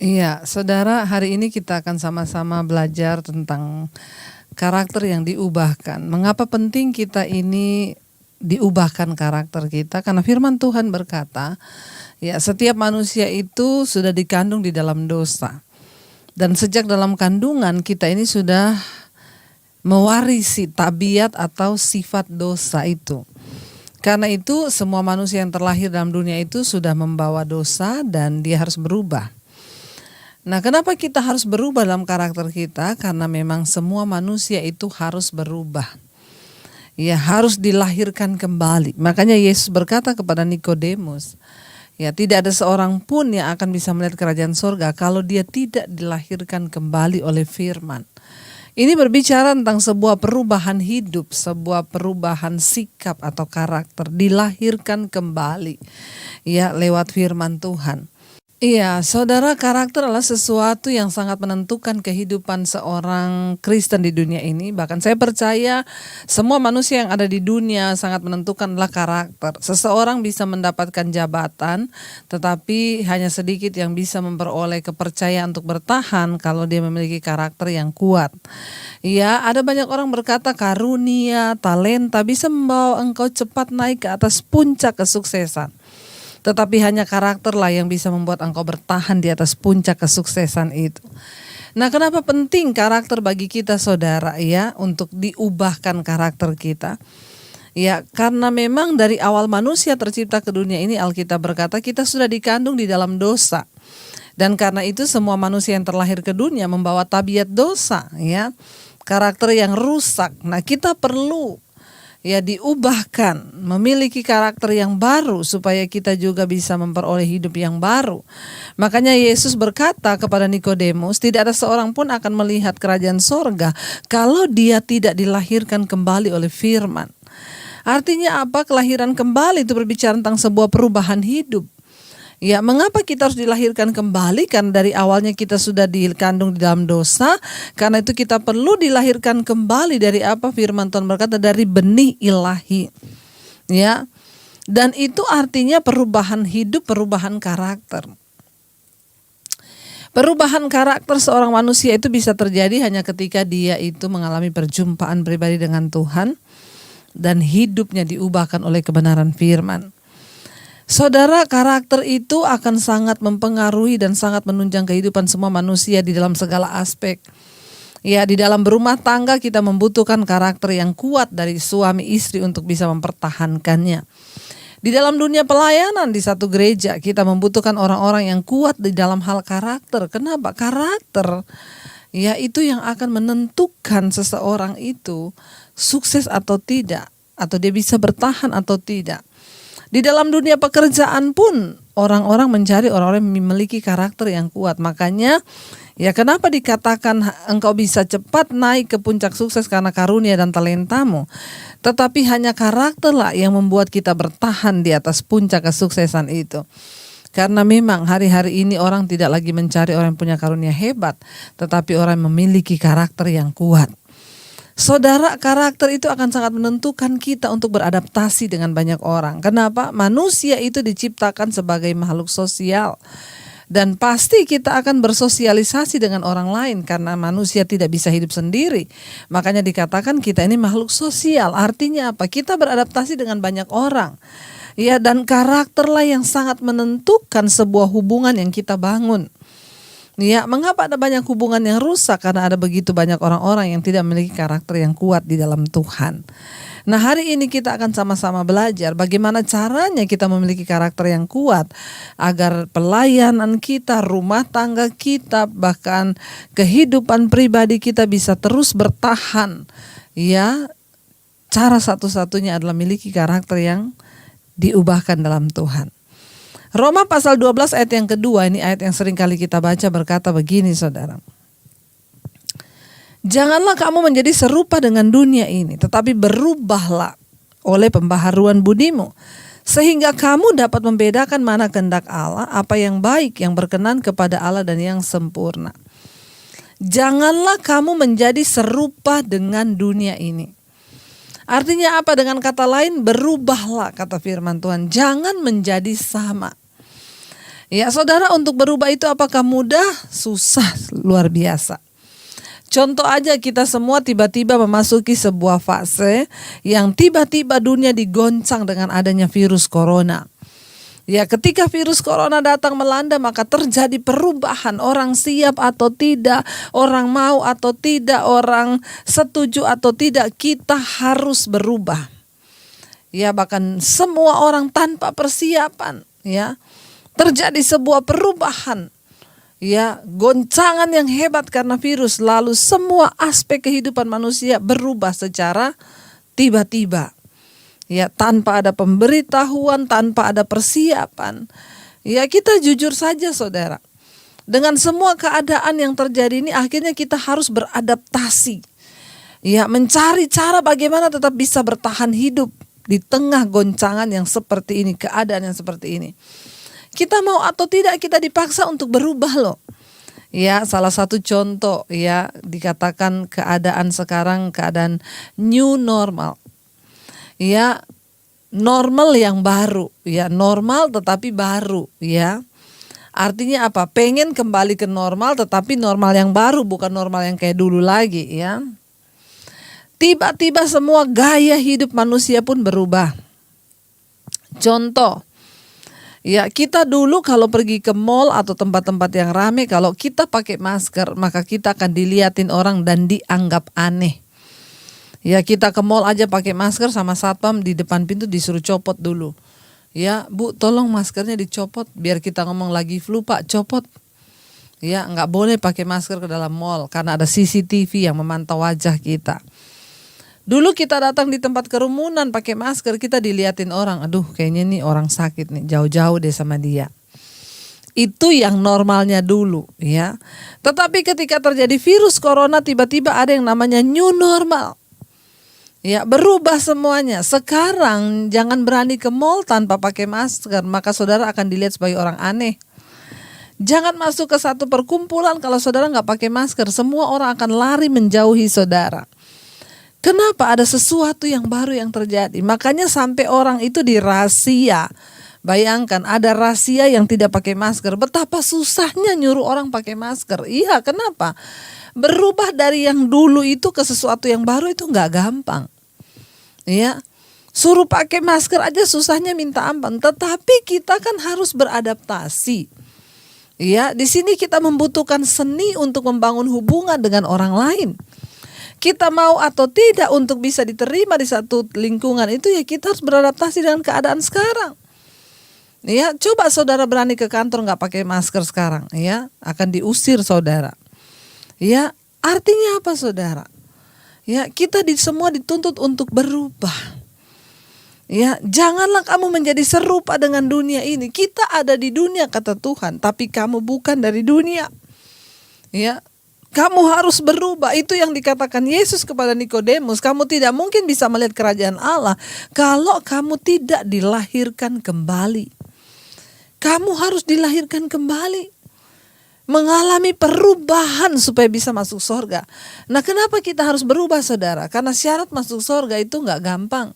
Iya, saudara, hari ini kita akan sama-sama belajar tentang karakter yang diubahkan. Mengapa penting kita ini diubahkan karakter kita? Karena firman Tuhan berkata, ya, setiap manusia itu sudah dikandung di dalam dosa. Dan sejak dalam kandungan kita ini sudah mewarisi tabiat atau sifat dosa itu. Karena itu semua manusia yang terlahir dalam dunia itu sudah membawa dosa dan dia harus berubah. Nah, kenapa kita harus berubah dalam karakter kita? Karena memang semua manusia itu harus berubah. Ya, harus dilahirkan kembali. Makanya Yesus berkata kepada Nikodemus, ya, tidak ada seorang pun yang akan bisa melihat kerajaan sorga kalau dia tidak dilahirkan kembali oleh firman. Ini berbicara tentang sebuah perubahan hidup, sebuah perubahan sikap atau karakter, dilahirkan kembali, ya, lewat firman Tuhan. Iya, saudara, karakter adalah sesuatu yang sangat menentukan kehidupan seorang Kristen di dunia ini. Bahkan saya percaya semua manusia yang ada di dunia sangat menentukan adalah karakter. Seseorang bisa mendapatkan jabatan, tetapi hanya sedikit yang bisa memperoleh kepercayaan untuk bertahan kalau dia memiliki karakter yang kuat. Iya, ada banyak orang berkata karunia, talenta bisa membawa engkau cepat naik ke atas puncak kesuksesan. Tetapi hanya karakterlah yang bisa membuat engkau bertahan di atas puncak kesuksesan itu. Nah, kenapa penting karakter bagi kita, saudara, ya, untuk diubahkan karakter kita? Ya, karena memang dari awal manusia tercipta ke dunia ini, Alkitab berkata kita sudah dikandung di dalam dosa. Dan karena itu semua manusia yang terlahir ke dunia membawa tabiat dosa, ya, karakter yang rusak. Nah, kita perlu, ya, diubahkan, memiliki karakter yang baru supaya kita juga bisa memperoleh hidup yang baru. Makanya Yesus berkata kepada Nikodemus, tidak ada seorang pun akan melihat kerajaan sorga kalau dia tidak dilahirkan kembali oleh firman. Artinya apa? Kelahiran kembali itu berbicara tentang sebuah perubahan hidup. Ya, mengapa kita harus dilahirkan kembali? Karena dari awalnya kita sudah dikandung di dalam dosa. Karena itu kita perlu dilahirkan kembali dari apa? Firman Tuhan berkata dari benih ilahi. Ya. Dan itu artinya perubahan hidup, perubahan karakter. Perubahan karakter seorang manusia itu bisa terjadi hanya ketika dia itu mengalami perjumpaan pribadi dengan Tuhan dan hidupnya diubahkan oleh kebenaran firman. Saudara, karakter itu akan sangat mempengaruhi dan sangat menunjang kehidupan semua manusia di dalam segala aspek. Ya, di dalam berumah tangga kita membutuhkan karakter yang kuat dari suami istri untuk bisa mempertahankannya. Di dalam dunia pelayanan di satu gereja kita membutuhkan orang-orang yang kuat di dalam hal karakter. Kenapa? Karakter, ya, itu yang akan menentukan seseorang itu sukses atau tidak, atau dia bisa bertahan atau tidak. Di dalam dunia pekerjaan pun orang-orang mencari orang-orang yang memiliki karakter yang kuat. Makanya, ya, kenapa dikatakan engkau bisa cepat naik ke puncak sukses karena karunia dan talentamu. Tetapi hanya karakterlah yang membuat kita bertahan di atas puncak kesuksesan itu. Karena memang hari-hari ini orang tidak lagi mencari orang yang punya karunia hebat, tetapi orang yang memiliki karakter yang kuat. Saudara, karakter itu akan sangat menentukan kita untuk beradaptasi dengan banyak orang. Kenapa? Manusia itu diciptakan sebagai makhluk sosial. Dan pasti kita akan bersosialisasi dengan orang lain karena manusia tidak bisa hidup sendiri. Makanya dikatakan kita ini makhluk sosial. Artinya apa? Kita beradaptasi dengan banyak orang. Ya, dan karakterlah yang sangat menentukan sebuah hubungan yang kita bangun. Ya, mengapa ada banyak hubungan yang rusak? Karena ada begitu banyak orang-orang yang tidak memiliki karakter yang kuat di dalam Tuhan. Nah, hari ini kita akan sama-sama belajar bagaimana caranya kita memiliki karakter yang kuat agar pelayanan kita, rumah tangga kita, bahkan kehidupan pribadi kita bisa terus bertahan. Ya, cara satu-satunya adalah memiliki karakter yang diubahkan dalam Tuhan. Roma pasal 12 ayat yang kedua, ini ayat yang sering kali kita baca, berkata begini, saudara. Janganlah kamu menjadi serupa dengan dunia ini, tetapi berubahlah oleh pembaharuan budimu, sehingga kamu dapat membedakan mana kehendak Allah, apa yang baik, yang berkenan kepada Allah dan yang sempurna. Janganlah kamu menjadi serupa dengan dunia ini. Artinya apa? Dengan kata lain, berubahlah, kata firman Tuhan. Jangan menjadi sama. Ya saudara, untuk berubah itu apakah mudah? Susah, luar biasa. Contoh aja, kita semua tiba-tiba memasuki sebuah fase yang tiba-tiba dunia digoncang dengan adanya virus corona. Ya, ketika virus corona datang melanda, maka terjadi perubahan. Orang siap atau tidak, orang mau atau tidak, orang setuju atau tidak, kita harus berubah. Ya, bahkan semua orang tanpa persiapan, ya. Terjadi sebuah perubahan. Ya, goncangan yang hebat karena virus, lalu semua aspek kehidupan manusia berubah secara tiba-tiba. Ya, tanpa ada pemberitahuan, tanpa ada persiapan. Ya, kita jujur saja saudara, dengan semua keadaan yang terjadi ini akhirnya kita harus beradaptasi. Ya, mencari cara bagaimana tetap bisa bertahan hidup di tengah goncangan yang seperti ini, keadaan yang seperti ini. Kita mau atau tidak, kita dipaksa untuk berubah loh. Ya, salah satu contoh ya, dikatakan keadaan sekarang keadaan new normal. Ya, normal yang baru, ya, normal tetapi baru, ya. Artinya apa? Pengen kembali ke normal tetapi normal yang baru, bukan normal yang kayak dulu lagi, ya. Tiba-tiba semua gaya hidup manusia pun berubah. Contoh, ya, kita dulu kalau pergi ke mall atau tempat-tempat yang ramai, kalau kita pakai masker, maka kita akan diliatin orang dan dianggap aneh. Ya, kita ke mall aja pakai masker, sama satpam di depan pintu disuruh copot dulu. Ya, Bu, tolong maskernya dicopot biar kita ngomong lagi flu, Pak, copot. Ya, nggak boleh pakai masker ke dalam mall karena ada CCTV yang memantau wajah kita. Dulu kita datang di tempat kerumunan pakai masker, kita diliatin orang, aduh kayaknya nih orang sakit nih, jauh-jauh deh sama dia. Itu yang normalnya dulu, ya. Tetapi ketika terjadi virus corona, tiba-tiba ada yang namanya new normal. Ya, berubah semuanya. Sekarang jangan berani ke mall tanpa pakai masker, maka saudara akan dilihat sebagai orang aneh. Jangan masuk ke satu perkumpulan kalau saudara nggak pakai masker, semua orang akan lari menjauhi saudara. Kenapa? Ada sesuatu yang baru yang terjadi. Makanya sampai orang itu dirahasia. Bayangkan ada rahasia yang tidak pakai masker. Betapa susahnya nyuruh orang pakai masker. Iya, kenapa? Berubah dari yang dulu itu ke sesuatu yang baru itu nggak gampang. Ya, suruh pakai masker aja susahnya minta ampun. Tetapi kita kan harus beradaptasi. Ya, di sini kita membutuhkan seni untuk membangun hubungan dengan orang lain. Kita mau atau tidak untuk bisa diterima di satu lingkungan itu, ya kita harus beradaptasi dengan keadaan sekarang. Ya, coba saudara berani ke kantor nggak pakai masker sekarang, ya akan diusir saudara. Ya, artinya apa saudara? Ya, kita semua dituntut untuk berubah. Ya, janganlah kamu menjadi serupa dengan dunia ini. Kita ada di dunia kata Tuhan, tapi kamu bukan dari dunia. Ya, kamu harus berubah. Itu yang dikatakan Yesus kepada Nikodemus. Kamu tidak mungkin bisa melihat kerajaan Allah kalau kamu tidak dilahirkan kembali. Kamu harus dilahirkan kembali, mengalami perubahan supaya bisa masuk surga. Nah, kenapa kita harus berubah saudara? Karena syarat masuk surga itu gak gampang.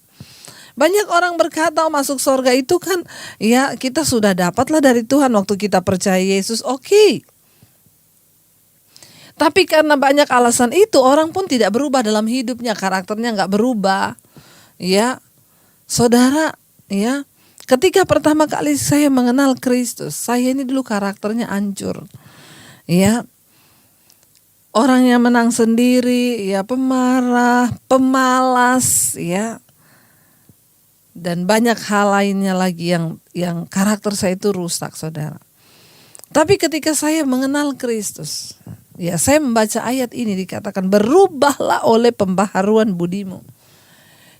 Banyak orang berkata masuk surga itu kan ya kita sudah dapatlah dari Tuhan waktu kita percaya Yesus, oke. Tapi karena banyak alasan itu, orang pun tidak berubah dalam hidupnya, karakternya gak berubah. Ya, saudara, ya. Ketika pertama kali saya mengenal Kristus, saya ini dulu karakternya hancur. Ya. Orang yang menang sendiri, ya pemarah, pemalas, ya. Dan banyak hal lainnya lagi yang karakter saya itu rusak, saudara. Tapi ketika saya mengenal Kristus, ya saya membaca ayat ini dikatakan berubahlah oleh pembaharuan budimu.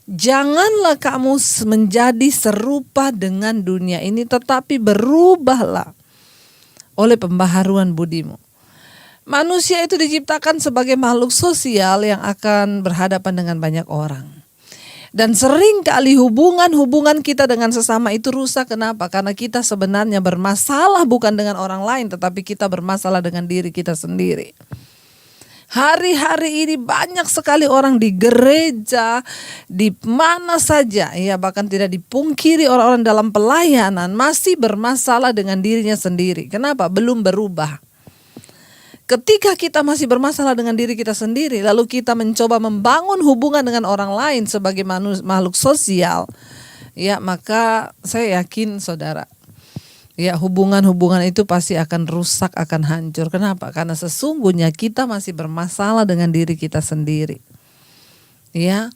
Janganlah kamu menjadi serupa dengan dunia ini, tetapi berubahlah oleh pembaharuan budimu. Manusia itu diciptakan sebagai makhluk sosial yang akan berhadapan dengan banyak orang. Dan sering kali hubungan kita dengan sesama itu rusak. Kenapa? Karena kita sebenarnya bermasalah bukan dengan orang lain, tetapi kita bermasalah dengan diri kita sendiri. Hari-hari ini banyak sekali orang di gereja, di mana saja, ya bahkan tidak dipungkiri orang-orang dalam pelayanan masih bermasalah dengan dirinya sendiri. Kenapa? Belum berubah. Ketika kita masih bermasalah dengan diri kita sendiri, lalu kita mencoba membangun hubungan dengan orang lain sebagai makhluk sosial, ya maka saya yakin saudara, ya hubungan-hubungan itu pasti akan rusak, akan hancur. Kenapa? Karena sesungguhnya kita masih bermasalah dengan diri kita sendiri. Ya,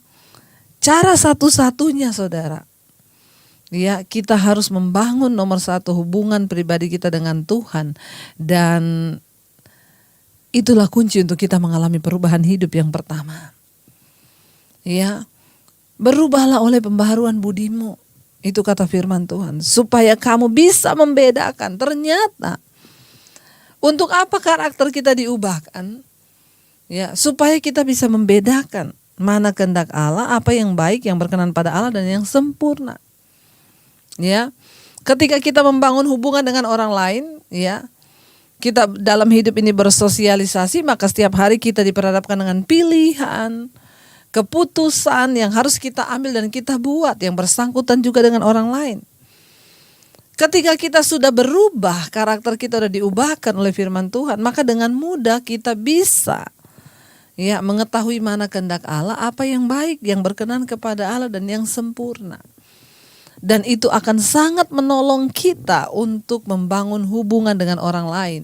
cara satu-satunya saudara, ya kita harus membangun nomor satu hubungan pribadi kita dengan Tuhan, dan itulah kunci untuk kita mengalami perubahan hidup yang pertama. Ya, berubahlah oleh pembaharuan budimu. Itu kata firman Tuhan. Supaya kamu bisa membedakan. Ternyata untuk apa karakter kita diubahkan? Ya, supaya kita bisa membedakan mana kehendak Allah, apa yang baik, yang berkenan pada Allah, dan yang sempurna. Ya, ketika kita membangun hubungan dengan orang lain, ya, kita dalam hidup ini bersosialisasi, maka setiap hari kita diperhadapkan dengan pilihan, keputusan yang harus kita ambil dan kita buat, yang bersangkutan juga dengan orang lain. Ketika kita sudah berubah, karakter kita sudah diubahkan oleh firman Tuhan, maka dengan mudah kita bisa ya mengetahui mana kehendak Allah, apa yang baik, yang berkenan kepada Allah, dan yang sempurna. Dan itu akan sangat menolong kita untuk membangun hubungan dengan orang lain,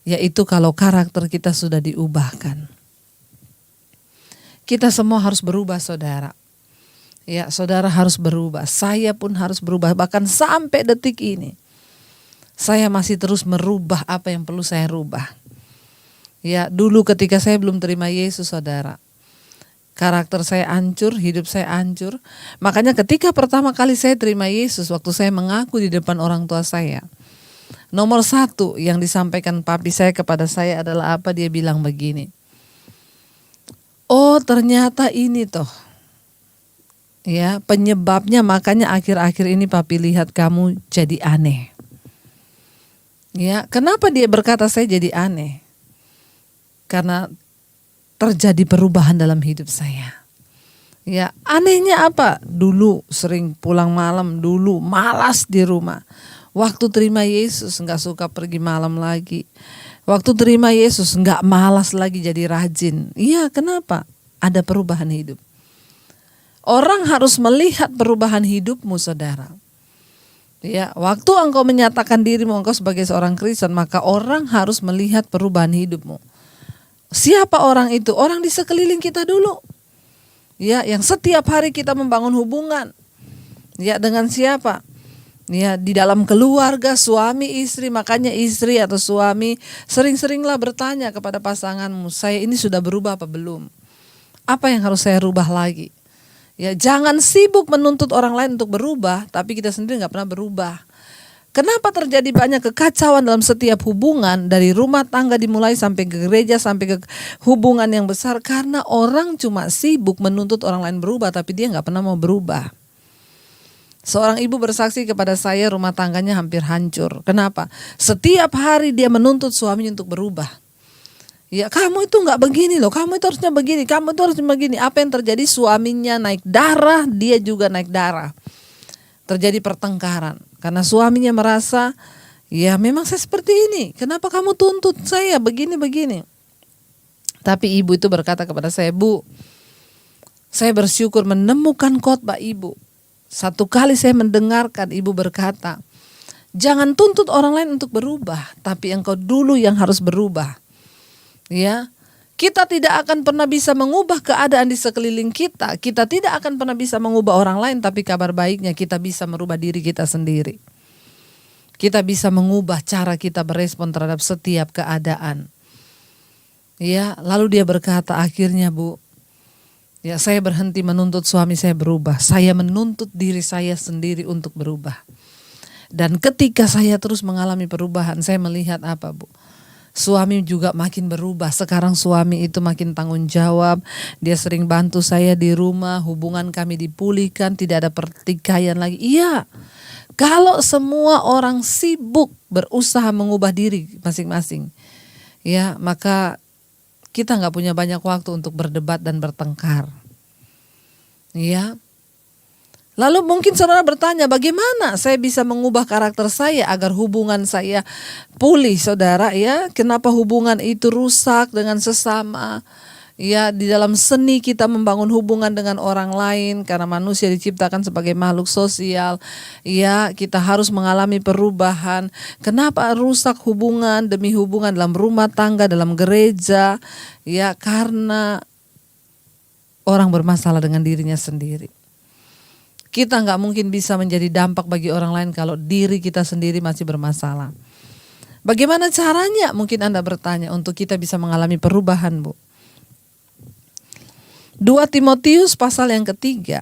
yaitu kalau karakter kita sudah diubahkan. Kita semua harus berubah saudara. Ya, saudara harus berubah, saya pun harus berubah. Bahkan sampai detik ini saya masih terus merubah apa yang perlu saya rubah. Ya, dulu ketika saya belum terima Yesus saudara, karakter saya hancur, hidup saya hancur. Makanya ketika pertama kali saya terima Yesus, waktu saya mengaku di depan orang tua saya, nomor satu yang disampaikan papi saya kepada saya adalah apa? Dia bilang begini, oh ternyata ini toh ya penyebabnya, makanya akhir-akhir ini papi lihat kamu jadi aneh. Ya, kenapa dia berkata saya jadi aneh? Karena terjadi perubahan dalam hidup saya. Ya, anehnya apa? Dulu sering pulang malam, dulu malas di rumah. Waktu terima Yesus enggak suka pergi malam lagi. Waktu terima Yesus enggak malas lagi, jadi rajin. Iya, kenapa? Ada perubahan hidup. Orang harus melihat perubahan hidupmu saudara. Ya, waktu engkau menyatakan dirimu engkau sebagai seorang Kristen, maka orang harus melihat perubahan hidupmu. Siapa orang itu? Orang di sekeliling kita dulu. Ya, yang setiap hari kita membangun hubungan. Ya, dengan siapa? Ya, di dalam keluarga, suami istri. Makanya istri atau suami sering-seringlah bertanya kepada pasanganmu, saya ini sudah berubah apa belum? Apa yang harus saya rubah lagi? Ya, jangan sibuk menuntut orang lain untuk berubah, tapi kita sendiri nggak pernah berubah. Kenapa terjadi banyak kekacauan dalam setiap hubungan, dari rumah tangga dimulai sampai ke gereja, sampai ke hubungan yang besar? Karena orang cuma sibuk menuntut orang lain berubah, tapi dia nggak pernah mau berubah. Seorang ibu bersaksi kepada saya, rumah tangganya hampir hancur. Kenapa? Setiap hari dia menuntut suaminya untuk berubah. Ya, kamu itu nggak begini loh, kamu itu harusnya begini, kamu itu harusnya begini. Apa yang terjadi? Suaminya naik darah, dia juga naik darah. Terjadi pertengkaran. Karena suaminya merasa, ya memang saya seperti ini, kenapa kamu tuntut saya begini-begini. Tapi ibu itu berkata kepada saya, Bu, saya bersyukur menemukan khotbah ibu. Satu kali saya mendengarkan ibu berkata, jangan tuntut orang lain untuk berubah, tapi engkau dulu yang harus berubah. Ya, kita tidak akan pernah bisa mengubah keadaan di sekeliling kita. Kita tidak akan pernah bisa mengubah orang lain, tapi kabar baiknya kita bisa merubah diri kita sendiri. Kita bisa mengubah cara kita berespon terhadap setiap keadaan. Ya, lalu dia berkata akhirnya, Bu, ya saya berhenti menuntut suami saya berubah. Saya menuntut diri saya sendiri untuk berubah. Dan ketika saya terus mengalami perubahan, saya melihat apa, Bu? Suami juga makin berubah. Sekarang suami itu makin tanggung jawab. Dia sering bantu saya di rumah. Hubungan kami dipulihkan. Tidak ada pertikaian lagi. Iya, kalau semua orang sibuk berusaha mengubah diri masing-masing, ya maka kita nggak punya banyak waktu untuk berdebat dan bertengkar. Ya. Lalu mungkin saudara bertanya, bagaimana saya bisa mengubah karakter saya agar hubungan saya pulih, saudara ya? Kenapa hubungan itu rusak dengan sesama? Ya, di dalam seni kita membangun hubungan dengan orang lain karena manusia diciptakan sebagai makhluk sosial. Ya, kita harus mengalami perubahan. Kenapa rusak hubungan demi hubungan dalam rumah tangga, dalam gereja? Ya, karena orang bermasalah dengan dirinya sendiri. Kita nggak mungkin bisa menjadi dampak bagi orang lain kalau diri kita sendiri masih bermasalah. Bagaimana caranya? Mungkin Anda bertanya untuk kita bisa mengalami perubahan, Bu. 2 Timotius pasal yang ketiga,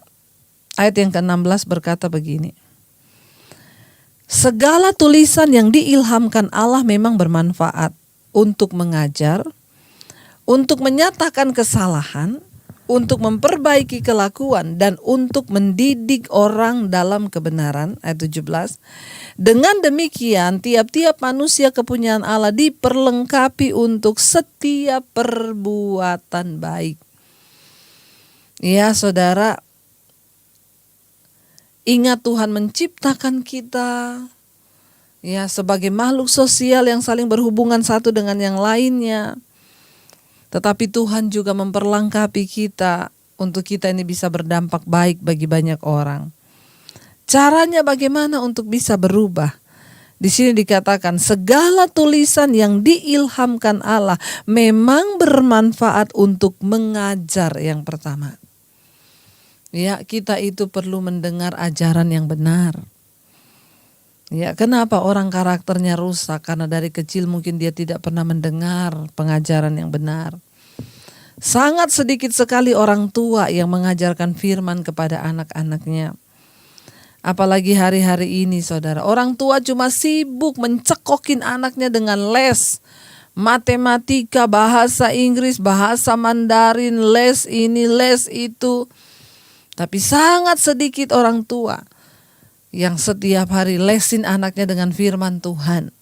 ayat yang ke-16 berkata begini. Segala tulisan yang diilhamkan Allah memang bermanfaat untuk mengajar, untuk menyatakan kesalahan, untuk memperbaiki kelakuan, dan untuk mendidik orang dalam kebenaran. Ayat 17. Dengan demikian tiap-tiap manusia kepunyaan Allah diperlengkapi untuk setiap perbuatan baik. Ya saudara, ingat Tuhan menciptakan kita ya sebagai makhluk sosial yang saling berhubungan satu dengan yang lainnya. Tetapi Tuhan juga memperlengkapi kita untuk kita ini bisa berdampak baik bagi banyak orang. Caranya bagaimana untuk bisa berubah? Di sini dikatakan segala tulisan yang diilhamkan Allah memang bermanfaat untuk mengajar yang pertama. Ya, kita itu perlu mendengar ajaran yang benar. Ya, kenapa orang karakternya rusak? Karena dari kecil mungkin dia tidak pernah mendengar pengajaran yang benar. Sangat sedikit sekali orang tua yang mengajarkan firman kepada anak-anaknya. Apalagi hari-hari ini saudara, orang tua cuma sibuk mencekokin anaknya dengan les matematika, bahasa Inggris, bahasa Mandarin, les ini, les itu. Tapi sangat sedikit orang tua yang setiap hari lesin anaknya dengan firman Tuhan.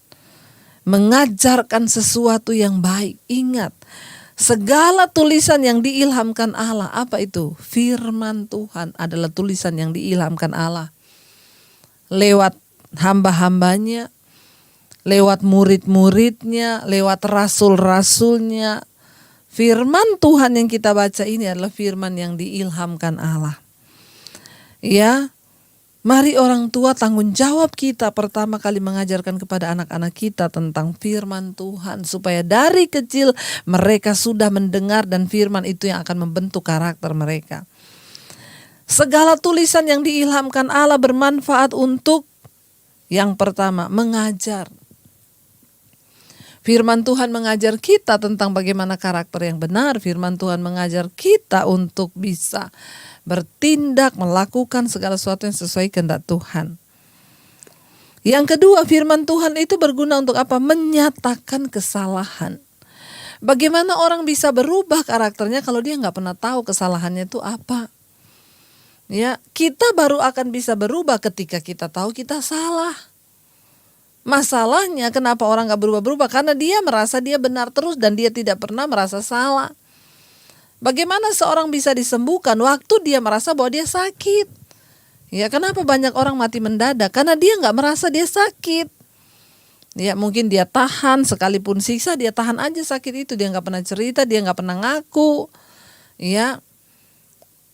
Mengajarkan sesuatu yang baik. Ingat, segala tulisan yang diilhamkan Allah, apa itu? Firman Tuhan adalah tulisan yang diilhamkan Allah. Lewat hamba-hambanya, lewat murid-muridnya, lewat rasul-rasulnya. Firman Tuhan yang kita baca ini adalah firman yang diilhamkan Allah. Ya, mari orang tua, tanggung jawab kita pertama kali mengajarkan kepada anak-anak kita tentang firman Tuhan. Supaya dari kecil mereka sudah mendengar dan firman itu yang akan membentuk karakter mereka. Segala tulisan yang diilhamkan Allah bermanfaat untuk yang pertama, mengajar. Firman Tuhan mengajar kita tentang bagaimana karakter yang benar. Firman Tuhan mengajar kita untuk bisa bertindak, melakukan segala sesuatu yang sesuai kehendak Tuhan. Yang kedua, firman Tuhan itu berguna untuk apa? Menyatakan kesalahan. Bagaimana orang bisa berubah karakternya kalau dia nggak pernah tahu kesalahannya itu apa? Ya, kita baru akan bisa berubah ketika kita tahu kita salah. Masalahnya kenapa orang nggak berubah-berubah? Karena dia merasa dia benar terus dan dia tidak pernah merasa salah. Bagaimana seorang bisa disembuhkan waktu dia merasa bahwa dia sakit? Ya, kenapa banyak orang mati mendadak? Karena dia nggak merasa dia sakit. Ya, mungkin dia tahan sekalipun siksa, dia tahan aja sakit itu. Dia nggak pernah cerita, dia nggak pernah ngaku. Ya,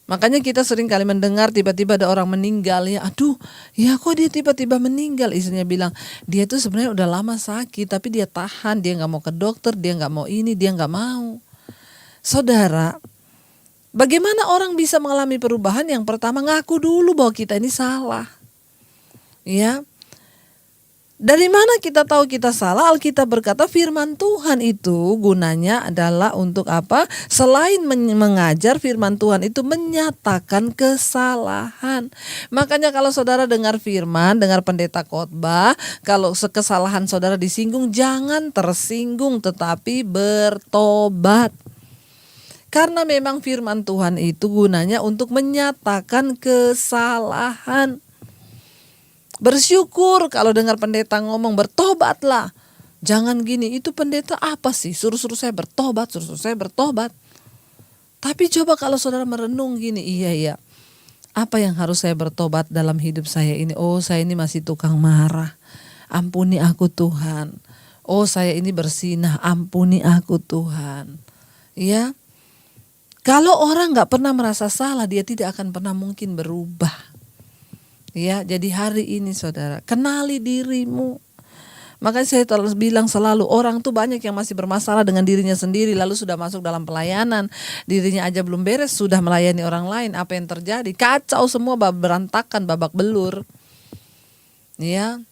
makanya kita sering kali mendengar tiba-tiba ada orang meninggal. Ya, aduh, ya kok dia tiba-tiba meninggal? Istrinya bilang dia tuh sebenarnya udah lama sakit, tapi dia tahan, dia nggak mau ke dokter, dia nggak mau ini, dia nggak mau. Saudara, bagaimana orang bisa mengalami perubahan? Yang pertama, ngaku dulu bahwa kita ini salah. Ya. Dari mana kita tahu kita salah? Alkitab berkata firman Tuhan itu gunanya adalah untuk apa? Selain mengajar, firman Tuhan itu menyatakan kesalahan. Makanya kalau saudara dengar firman, dengar pendeta khotbah, kalau kesalahan saudara disinggung, jangan tersinggung tetapi bertobat. Karena memang firman Tuhan itu gunanya untuk menyatakan kesalahan. Bersyukur kalau dengar pendeta ngomong bertobatlah. Jangan gini, itu pendeta apa sih? Suruh-suruh saya bertobat, suruh-suruh saya bertobat. Tapi coba kalau saudara merenung gini, iya. Apa yang harus saya bertobat dalam hidup saya ini? Oh, saya ini masih tukang marah. Ampuni aku Tuhan. Oh, saya ini bersinah. Ampuni aku Tuhan. Ya. Kalau orang gak pernah merasa salah, dia tidak akan pernah mungkin berubah. Ya, jadi hari ini saudara, kenali dirimu. Makanya saya terus bilang selalu, orang tuh banyak yang masih bermasalah dengan dirinya sendiri, lalu sudah masuk dalam pelayanan, dirinya aja belum beres, sudah melayani orang lain. Apa yang terjadi? Kacau semua, berantakan, babak belur. Ya.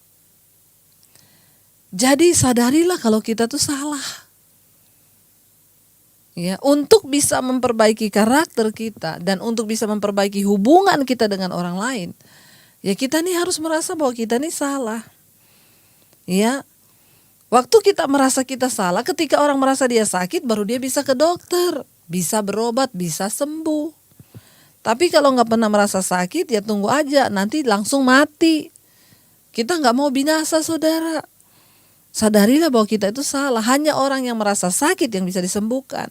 Jadi sadarilah kalau kita tuh salah. Ya, untuk bisa memperbaiki karakter kita dan untuk bisa memperbaiki hubungan kita dengan orang lain, ya kita nih harus merasa bahwa kita nih salah. Ya, waktu kita merasa kita salah, ketika orang merasa dia sakit, baru dia bisa ke dokter, bisa berobat, bisa sembuh. Tapi kalau nggak pernah merasa sakit, ya tunggu aja, nanti langsung mati. Kita nggak mau binasa, saudara. Sadarilah bahwa kita itu salah. Hanya orang yang merasa sakit yang bisa disembuhkan.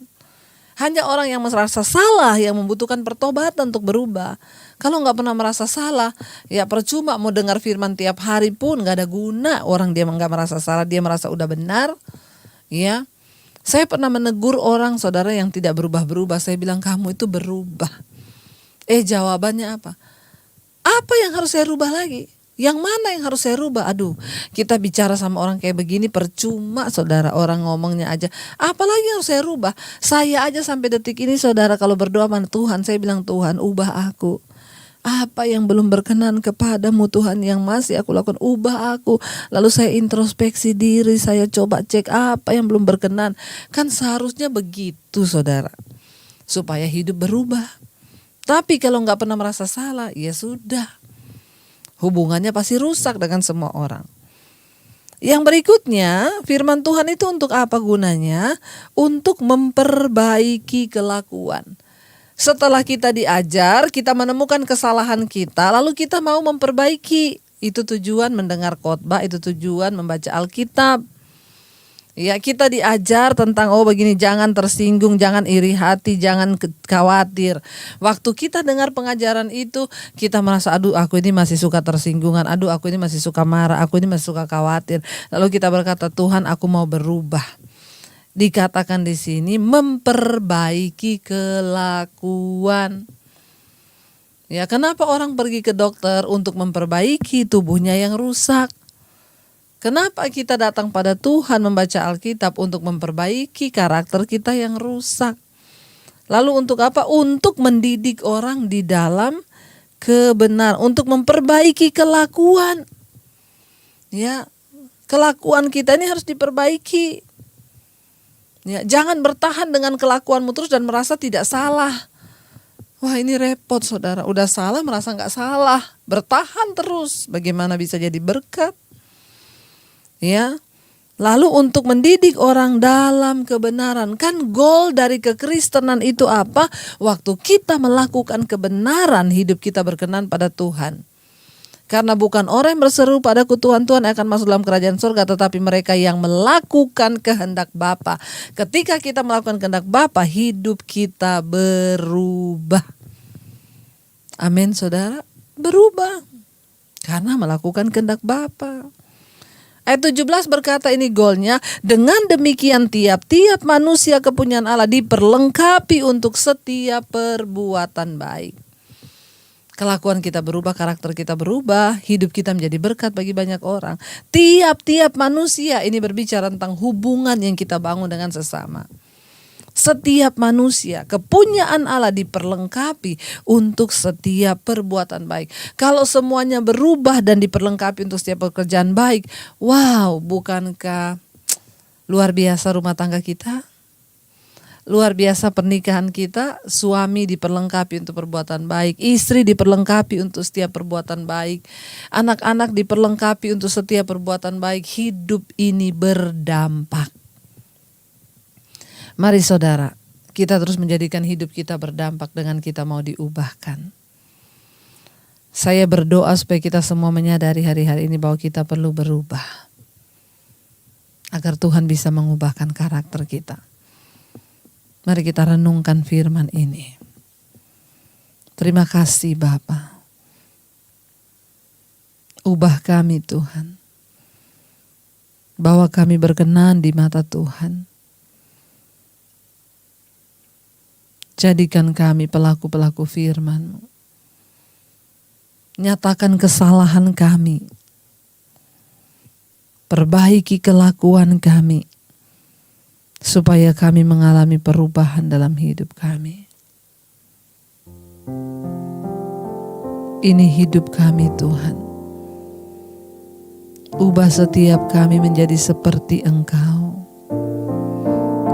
Hanya orang yang merasa salah yang membutuhkan pertobatan untuk berubah. Kalau nggak pernah merasa salah, ya percuma mau dengar firman tiap hari pun nggak ada guna. Orang dia nggak merasa salah, dia merasa udah benar. Ya, saya pernah menegur orang saudara yang tidak berubah-berubah. Saya bilang kamu itu berubah. Jawabannya apa? Apa yang harus saya rubah lagi? Yang mana yang harus saya rubah? Aduh, kita bicara sama orang kayak begini percuma saudara, orang ngomongnya aja. Apalagi yang harus saya rubah? Saya aja sampai detik ini saudara kalau berdoa sama Tuhan, saya bilang Tuhan ubah aku. Apa yang belum berkenan kepadamu Tuhan yang masih aku lakukan, ubah aku. Lalu saya introspeksi diri, saya coba cek apa yang belum berkenan. Kan seharusnya begitu saudara, supaya hidup berubah. Tapi kalau gak pernah merasa salah, ya sudah, hubungannya pasti rusak dengan semua orang. Yang berikutnya, firman Tuhan itu untuk apa gunanya? Untuk memperbaiki kelakuan. Setelah kita diajar, kita menemukan kesalahan kita, lalu kita mau memperbaiki. Itu tujuan mendengar khotbah, itu tujuan membaca Alkitab. Ya, kita diajar tentang begini, jangan tersinggung, jangan iri hati, jangan khawatir. Waktu kita dengar pengajaran itu, kita merasa aduh aku ini masih suka tersinggungan, aduh aku ini masih suka marah, aku ini masih suka khawatir. Lalu kita berkata, Tuhan aku mau berubah. Dikatakan di sini memperbaiki kelakuan. Ya, kenapa orang pergi ke dokter? Untuk memperbaiki tubuhnya yang rusak. Kenapa kita datang pada Tuhan membaca Alkitab? Untuk memperbaiki karakter kita yang rusak. Lalu untuk apa? Untuk mendidik orang di dalam kebenaran, untuk memperbaiki kelakuan. Ya, kelakuan kita ini harus diperbaiki. Ya, jangan bertahan dengan kelakuanmu terus dan merasa tidak salah. Wah, ini repot saudara, udah salah merasa nggak salah, bertahan terus. Bagaimana bisa jadi berkat? Ya, lalu untuk mendidik orang dalam kebenaran. Kan goal dari kekristenan itu apa? Waktu kita melakukan kebenaran, hidup kita berkenan pada Tuhan. Karena bukan orang yang berseru padaku Tuhan, Tuhan akan masuk dalam kerajaan surga, tetapi mereka yang melakukan kehendak Bapa. Ketika kita melakukan kehendak Bapa, hidup kita berubah. Amin saudara, berubah. Karena melakukan kehendak Bapa. Ayat 17 berkata ini goalnya, dengan demikian tiap-tiap manusia kepunyaan Allah diperlengkapi untuk setiap perbuatan baik. Kelakuan kita berubah, karakter kita berubah, hidup kita menjadi berkat bagi banyak orang. Tiap-tiap manusia, ini berbicara tentang hubungan yang kita bangun dengan sesama. Setiap manusia, kepunyaan Allah diperlengkapi untuk setiap perbuatan baik. Kalau semuanya berubah dan diperlengkapi untuk setiap pekerjaan baik, wow, bukankah luar biasa rumah tangga kita? Luar biasa pernikahan kita, suami diperlengkapi untuk perbuatan baik, istri diperlengkapi untuk setiap perbuatan baik, anak-anak diperlengkapi untuk setiap perbuatan baik, hidup ini berdampak. Mari saudara, kita terus menjadikan hidup kita berdampak dengan kita mau diubahkan. Saya berdoa supaya kita semua menyadari hari-hari ini bahwa kita perlu berubah. agar Tuhan bisa mengubahkan karakter kita. Mari kita renungkan firman ini. Terima kasih Bapa. Ubah kami Tuhan. Bawa kami berkenan di mata Tuhan. Jadikan kami pelaku-pelaku firman-Mu. Nyatakan kesalahan kami. Perbaiki kelakuan kami. Supaya kami mengalami perubahan dalam hidup kami. Ini hidup kami Tuhan. Ubah setiap kami menjadi seperti Engkau.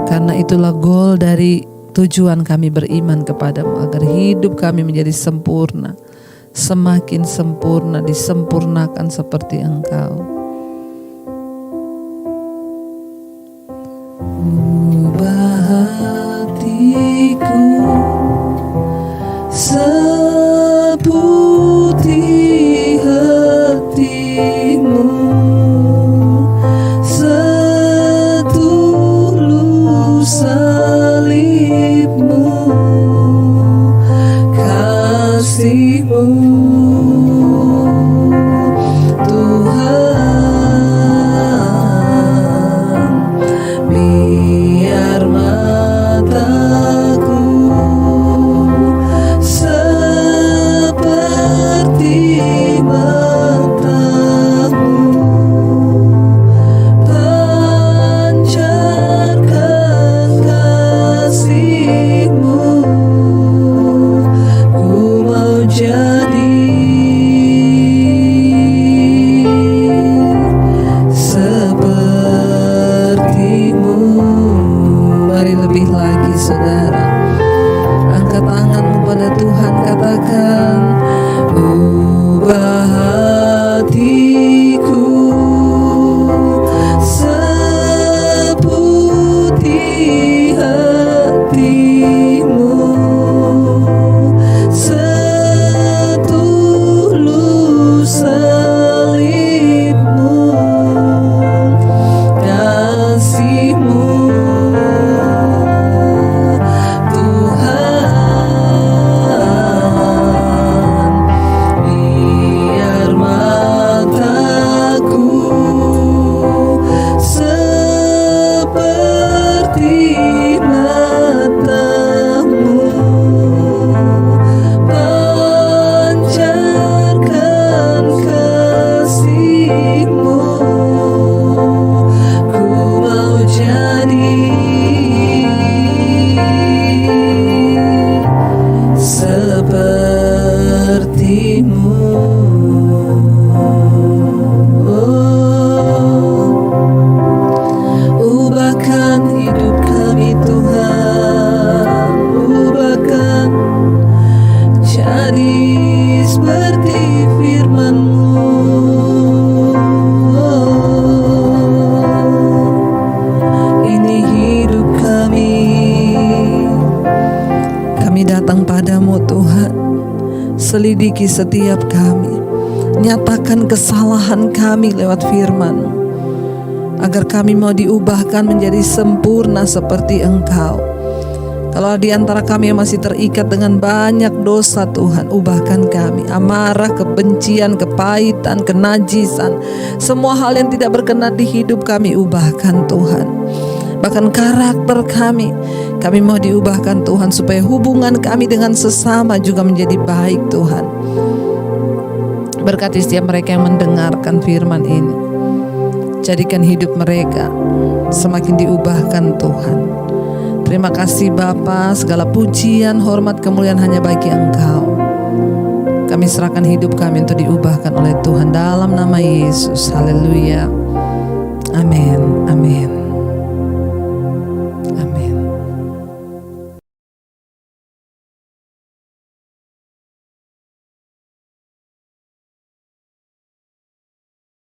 Karena itulah goal dari tujuan kami beriman kepadamu, agar hidup kami menjadi sempurna, semakin sempurna, disempurnakan seperti Engkau. Ubah hatiku seputih hati-Mu, setulus salib-Mu, kasih-Mu selidiki setiap kami, nyatakan kesalahan kami lewat firman-Mu, agar kami mau diubahkan menjadi sempurna seperti Engkau. Kalau di antara kami yang masih terikat dengan banyak dosa Tuhan, ubahkan kami. Amarah, kebencian, kepahitan, kenajisan, semua hal yang tidak berkenan di hidup kami, ubahkan Tuhan. Bahkan karakter kami mau diubahkan Tuhan, supaya hubungan kami dengan sesama juga menjadi baik Tuhan. Berkati setiap mereka yang mendengarkan firman ini. Jadikan hidup mereka semakin diubahkan Tuhan. Terima kasih Bapa, segala pujian, hormat, kemuliaan hanya bagi Engkau. Kami serahkan hidup kami untuk diubahkan oleh Tuhan dalam nama Yesus. Haleluya. Amin. Amin.